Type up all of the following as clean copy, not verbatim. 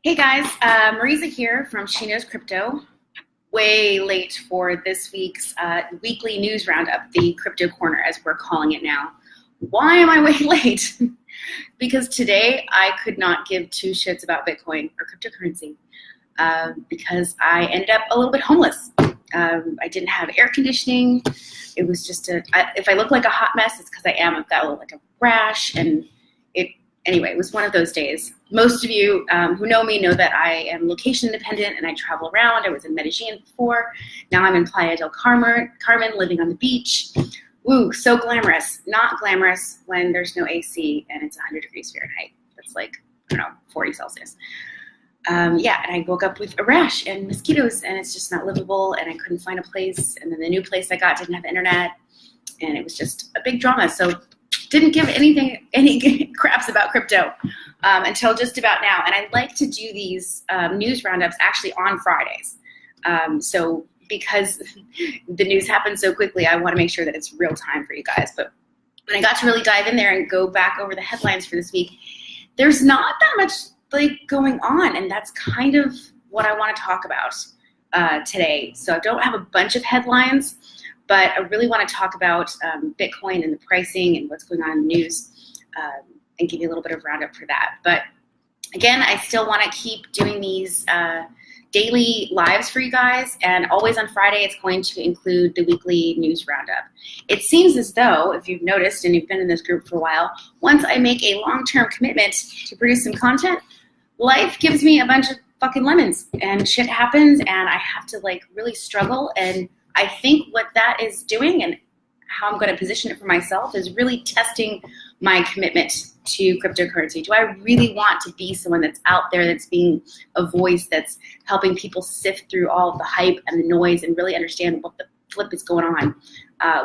Hey guys, Marisa here from She Knows Crypto. Way late for this week's weekly news roundup, the Crypto Corner as we're calling it now. Why am I way late? Because today I could not give two shits about Bitcoin or cryptocurrency because I ended up a little bit homeless. I didn't have air conditioning. It was just if I look like a hot mess, it's because I am. I've got like a rash and Anyway, it was one of those days. Most of you who know me know that I am location independent and I travel around. I was in Medellin before. Now I'm in Playa del Carmen, living on the beach. Woo, so glamorous. Not glamorous when there's no AC and it's 100 degrees Fahrenheit. That's like, 40 Celsius. And I woke up with a rash and mosquitoes and it's just not livable and I couldn't find a place. And then the new place I got didn't have internet and it was just a big drama. So didn't give any craps about crypto until just about now. And I like to do these news roundups actually on Fridays. So because the news happens so quickly, I want to make sure that it's real time for you guys. But when I got to really dive in there and go back over the headlines for this week, there's not that much going on. And that's kind of what I want to talk about today. So I don't have a bunch of headlines, but I really want to talk about Bitcoin and the pricing and what's going on in the news and give you a little bit of roundup for that. But again, I still want to keep doing these daily lives for you guys. And always on Friday, it's going to include the weekly news roundup. It seems as though, if you've noticed and you've been in this group for a while, once I make a long-term commitment to produce some content, life gives me a bunch of fucking lemons and shit happens and I have to really struggle. And I think what that is doing and how I'm going to position it for myself is really testing my commitment to cryptocurrency. Do I really want to be someone that's out there, that's being a voice, that's helping people sift through all of the hype and the noise and really understand what the flip is going on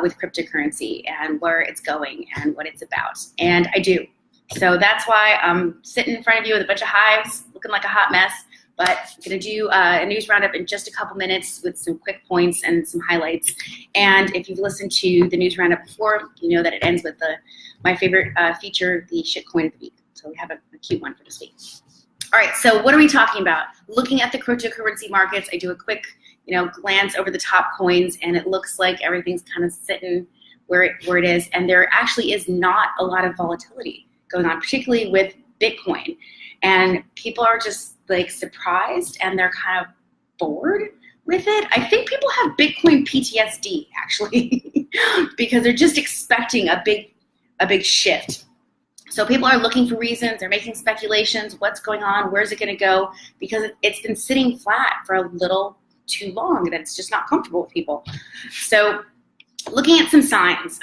with cryptocurrency and where it's going and what it's about? And I do. So that's why I'm sitting in front of you with a bunch of hives, looking like a hot mess. But I'm going to do a news roundup in just a couple minutes with some quick points and some highlights. And if you've listened to the news roundup before, you know that it ends with my favorite feature, the shitcoin of the week. So we have a cute one for this week. All right, so what are we talking about? Looking at the cryptocurrency markets, I do a quick glance over the top coins, and it looks like everything's kind of sitting where it is. And there actually is not a lot of volatility going on, particularly with Bitcoin. And people are just surprised and they're kind of bored with it. I think people have Bitcoin PTSD actually because they're just expecting a big shift. So people are looking for reasons, they're making speculations, what's going on, where's it going to go, because it's been sitting flat for a little too long and it's just not comfortable with people. So looking at some signs,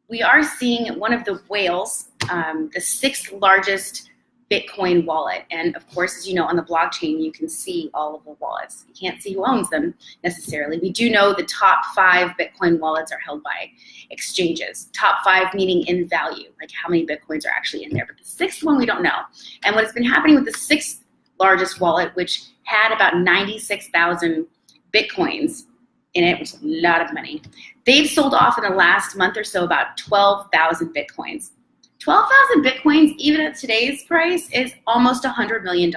we are seeing one of the whales, the sixth largest Bitcoin wallet. And of course, as you know, on the blockchain, you can see all of the wallets. You can't see who owns them necessarily. We do know the top 5 Bitcoin wallets are held by exchanges. Top 5 meaning in value, like how many Bitcoins are actually in there. But the 6th one, we don't know. And what has been happening with the 6th largest wallet, which had about 96,000 Bitcoins in it, which is a lot of money, they've sold off in the last month or so about 12,000 Bitcoins. 12,000 Bitcoins, even at today's price, is almost $100 million.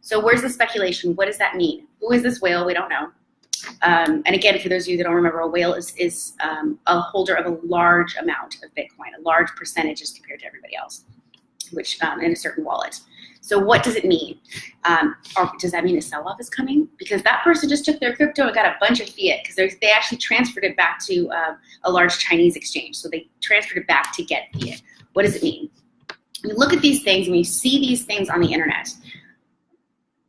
So where's the speculation? What does that mean? Who is this whale? We don't know. And again, for those of you that don't remember, a whale is a holder of a large amount of Bitcoin, a large percentage as compared to everybody else, which in a certain wallet. So what does it mean? Or does that mean a sell-off is coming? Because that person just took their crypto and got a bunch of fiat because they actually transferred it back to a large Chinese exchange. So they transferred it back to get fiat. What does it mean? When you look at these things and we see these things on the internet,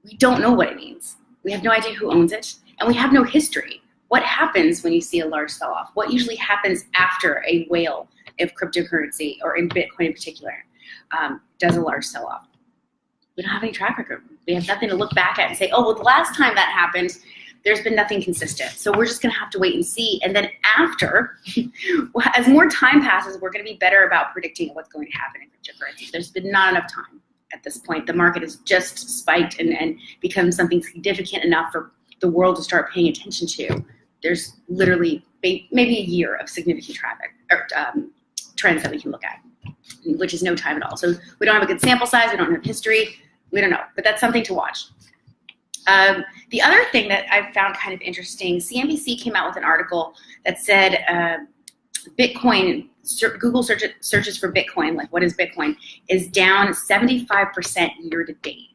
we don't know what it means. We have no idea who owns it, and we have no history. What happens when you see a large sell-off? What usually happens after a whale of cryptocurrency, or in Bitcoin in particular, does a large sell-off? We don't have any track record. We have nothing to look back at and say, oh, well, the last time that happened, there's been nothing consistent. So we're just going to have to wait and see. And then after, as more time passes, we're going to be better about predicting what's going to happen in cryptocurrency. There's been not enough time at this point. The market has just spiked and become something significant enough for the world to start paying attention to. There's literally maybe a year of significant traffic or trends that we can look at, which is no time at all. So we don't have a good sample size. We don't have history. We don't know, but that's something to watch. The other thing that I found kind of interesting, CNBC came out with an article that said Bitcoin, Google searches for Bitcoin, like what is Bitcoin, is down 75% year to date.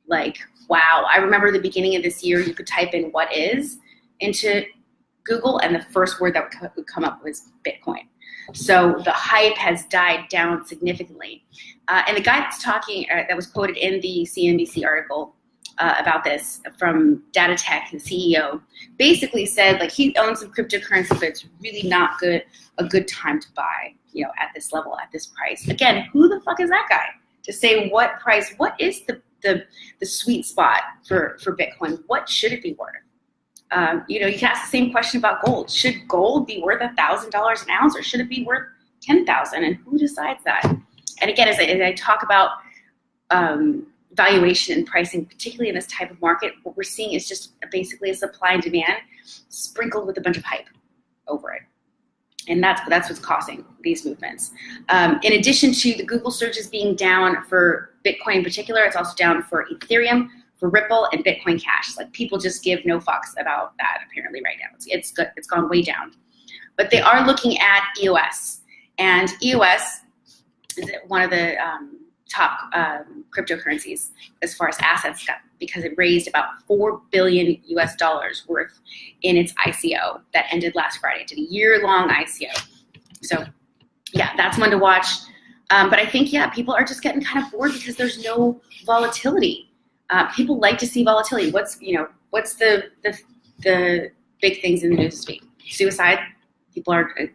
Like, wow. I remember the beginning of this year, you could type in what is into Google, and the first word that would come up was Bitcoin. So the hype has died down significantly. And the guy that's talking, that was quoted in the CNBC article about this from Data Tech, the CEO, basically said like he owns some cryptocurrency, but it's really not a good time to buy, you know, at this level, at this price. Again, who the fuck is that guy to say what price? What is the sweet spot for Bitcoin? What should it be worth? You know, you can ask the same question about gold. Should gold be worth $1,000 an ounce, or should it be worth $10,000? And who decides that? And again, as I talk about valuation and pricing, particularly in this type of market, what we're seeing is just basically a supply and demand sprinkled with a bunch of hype over it. And that's what's causing these movements. In addition to the Google searches being down for Bitcoin in particular, it's also down for Ethereum, for Ripple, and Bitcoin Cash. Like, people just give no fucks about that apparently right now. It's gone way down. But they are looking at EOS. And EOS is one of the top cryptocurrencies as far as assets go, because it raised about $4 billion worth in its ICO that ended last Friday. It did a year-long ICO. So yeah, that's one to watch. But I think, yeah, people are just getting kind of bored because there's no volatility. People like to see volatility. What's the big things in the news this week? Suicide.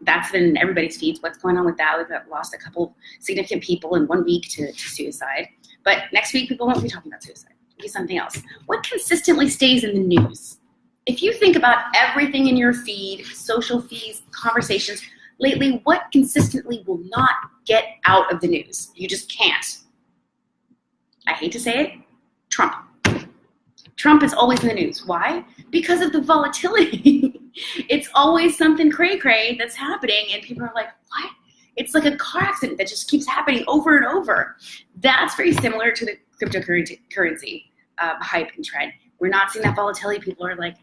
That's been in everybody's feeds. What's going on with that? We've lost a couple significant people in 1 week to suicide. But next week, people won't be talking about suicide. It'll be something else. What consistently stays in the news? If you think about everything in your feed, social feeds, conversations, lately, what consistently will not get out of the news? You just can't. I hate to say it, Trump. Trump is always in the news. Why? Because of the volatility. It's always something cray-cray that's happening, and people are like, what? It's like a car accident that just keeps happening over and over. That's very similar to the cryptocurrency hype and trend. We're not seeing that volatility. People are like,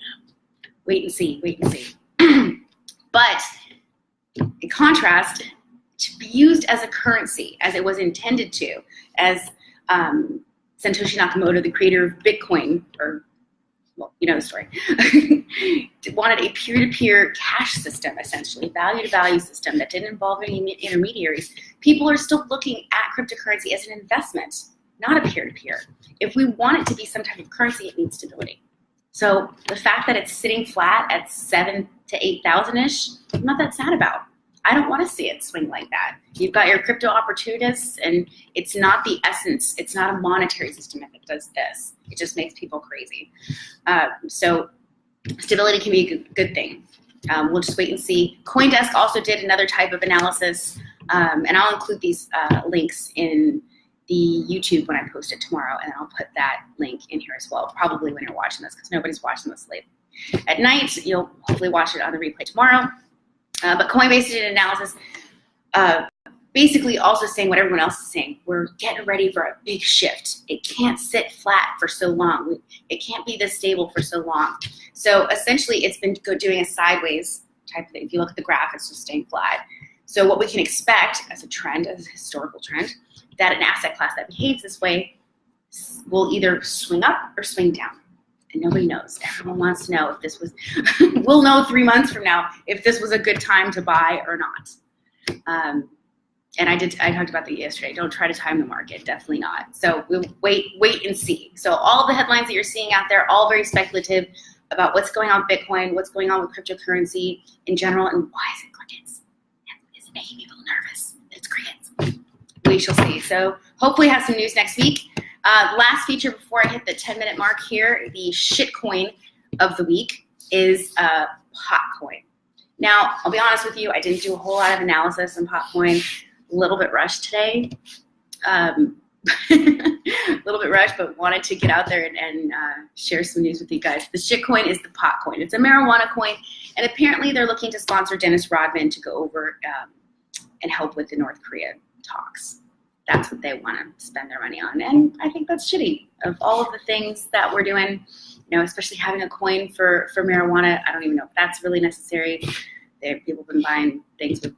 wait and see. But in contrast, to be used as a currency, as it was intended to, as Satoshi Nakamoto, the creator of Bitcoin, or, well, you know the story, wanted a peer-to-peer cash system, essentially, value-to-value system that didn't involve any intermediaries. People are still looking at cryptocurrency as an investment, not a peer-to-peer. If we want it to be some type of currency, it needs stability. So the fact that it's sitting flat at 7,000 to 8,000-ish, I'm not that sad about. I don't want to see it swing like that. You've got your crypto opportunists, and it's not the essence. It's not a monetary system if it does this. It just makes people crazy. So stability can be a good thing. We'll just wait and see. CoinDesk also did another type of analysis, and I'll include these links in the YouTube when I post it tomorrow, and I'll put that link in here as well, probably when you're watching this, because nobody's watching this late at night. You'll hopefully watch it on the replay tomorrow. But Coinbase did an analysis basically also saying what everyone else is saying. We're getting ready for a big shift. It can't sit flat for so long. It can't be this stable for so long. So essentially, it's been doing a sideways type of thing. If you look at the graph, it's just staying flat. So what we can expect as a trend, as a historical trend, that an asset class that behaves this way will either swing up or swing down. And nobody knows. Everyone wants to know if this was, we'll know 3 months from now if this was a good time to buy or not. And I talked about that yesterday. Don't try to time the market. Definitely not. So we'll wait and see. So all the headlines that you're seeing out there, all very speculative about what's going on with Bitcoin, what's going on with cryptocurrency in general, and why is it crickets? Is it making people nervous? It's crickets. We shall see. So hopefully have some news next week. Last feature before I hit the 10-minute mark here, the shitcoin of the week is Potcoin. Now, I'll be honest with you, I didn't do a whole lot of analysis on Potcoin. A little bit rushed today. A little bit rushed, but wanted to get out there and share some news with you guys. The shitcoin is the Potcoin. It's a marijuana coin, and apparently they're looking to sponsor Dennis Rodman to go over and help with the North Korea talks. that's what they want to spend their money on. And I think that's shitty. Of all of the things that we're doing, you know, especially having a coin for marijuana, I don't even know if that's really necessary. People have been buying things with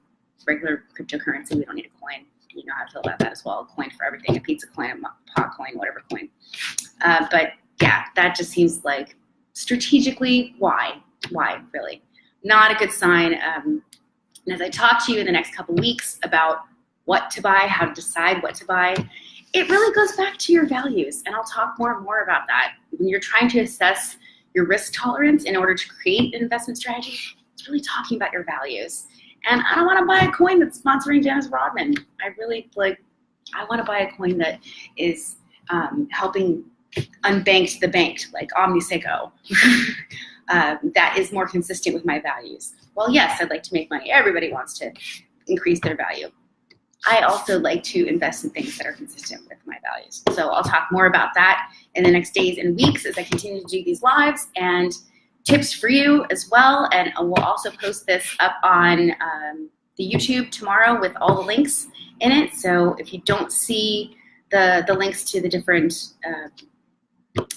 regular cryptocurrency. We don't need a coin. You know how I feel about that as well. A coin for everything, a pizza coin, a pot coin, whatever coin. But yeah, that just seems like strategically, why really? Not a good sign. And as I talk to you in the next couple weeks about what to buy, how to decide what to buy, it really goes back to your values. And I'll talk more and more about that. When you're trying to assess your risk tolerance in order to create an investment strategy, it's really talking about your values. And I don't want to buy a coin that's sponsoring Dennis Rodman. I want to buy a coin that is helping unbanked the banked, like OmniSeco. That is more consistent with my values. Well, yes, I'd like to make money. Everybody wants to increase their value. I also like to invest in things that are consistent with my values. So I'll talk more about that in the next days and weeks as I continue to do these lives, and tips for you as well. And we'll also post this up on the YouTube tomorrow with all the links in it. So if you don't see the links to the different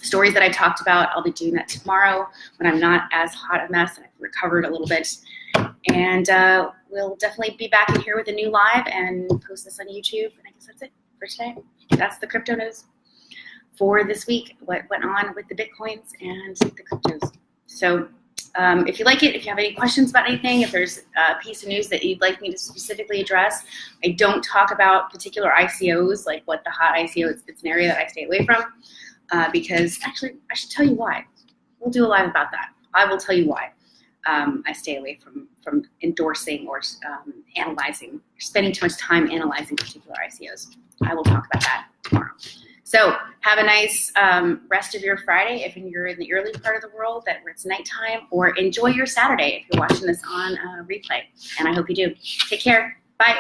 stories that I talked about, I'll be doing that tomorrow when I'm not as hot a mess and I've recovered a little bit. And we'll definitely be back in here with a new live and post this on YouTube. And I guess that's it for today. That's the crypto news for this week, what went on with the Bitcoins and the cryptos. So if you like it, if you have any questions about anything, if there's a piece of news that you'd like me to specifically address, I don't talk about particular ICOs, like what the hot ICO is. It's an area that I stay away from because actually I should tell you why. We'll do a live about that. I will tell you why I stay away from endorsing or analyzing, or spending too much time analyzing particular ICOs. I will talk about that tomorrow. So have a nice rest of your Friday if you're in the early part of the world where it's nighttime, or enjoy your Saturday if you're watching this on replay. And I hope you do. Take care. Bye.